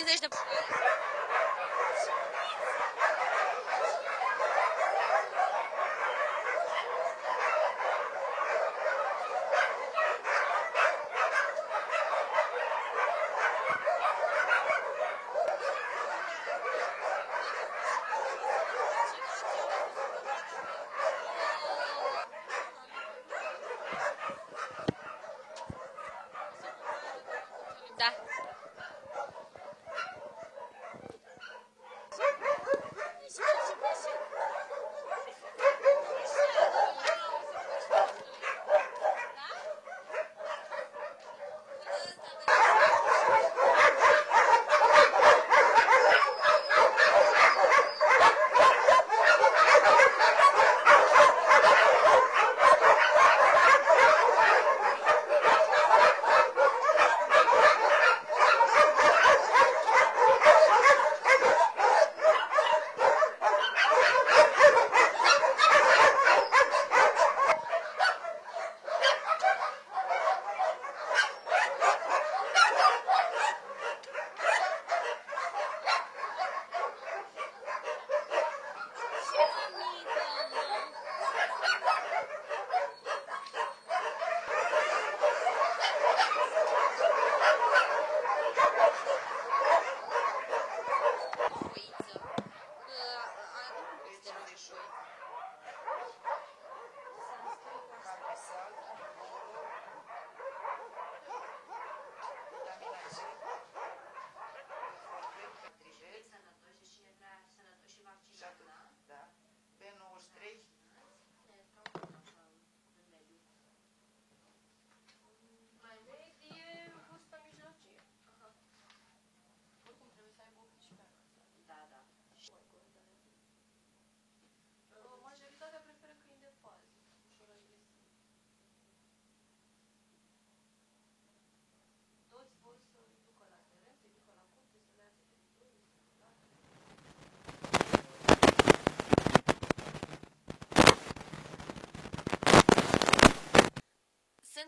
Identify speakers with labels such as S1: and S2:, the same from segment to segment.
S1: 150 de... Da.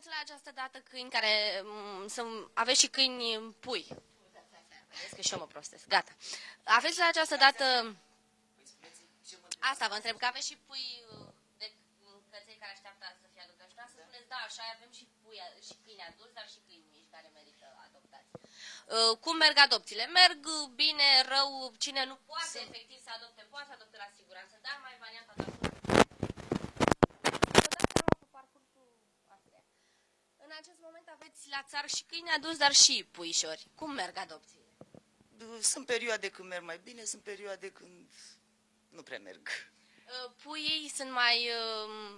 S1: Aveți la această dată câini care aveți și câini pui. Vedeți că și eu mă prostesc. Gata. Aveți la această dată... Asta vă întreb, că aveți și pui de căței care așteaptă să fie adoptați. Și să spuneți, da, așa avem și pui, și câini adulți, dar și câini mici care merită adoptați. Cum merg adopțiile? Merg bine, rău, cine nu poate efectiv să adopte, poate să adopte la siguranță, dar mai varianta de acolo. În acest moment aveți la țară și câini adulți, dar și puișori. Cum merg adopțiile?
S2: Sunt perioade când merg mai bine, sunt perioade când nu prea merg.
S1: Puii sunt mai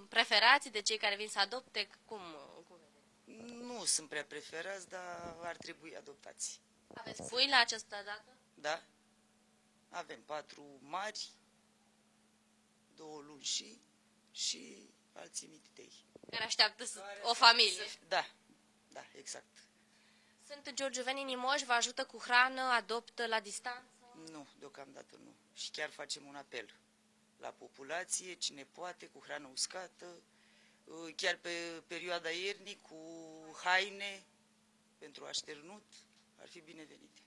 S1: preferați de cei care vin să adopte? Cum vedeți?
S2: Nu sunt prea preferați, dar ar trebui adoptați.
S1: Aveți pui la această dată?
S2: Da? Avem 4 mari, 2 lunși și alții mititei.
S1: Care așteaptă o familie.
S2: Da, da, exact.
S1: Sunt giurgiuveni inimoși, vă ajută cu hrană, adoptă la distanță?
S2: Nu, deocamdată nu. Și chiar facem un apel la populație, cine poate, cu hrană uscată, chiar pe perioada iernii, cu haine pentru așternut, ar fi binevenite.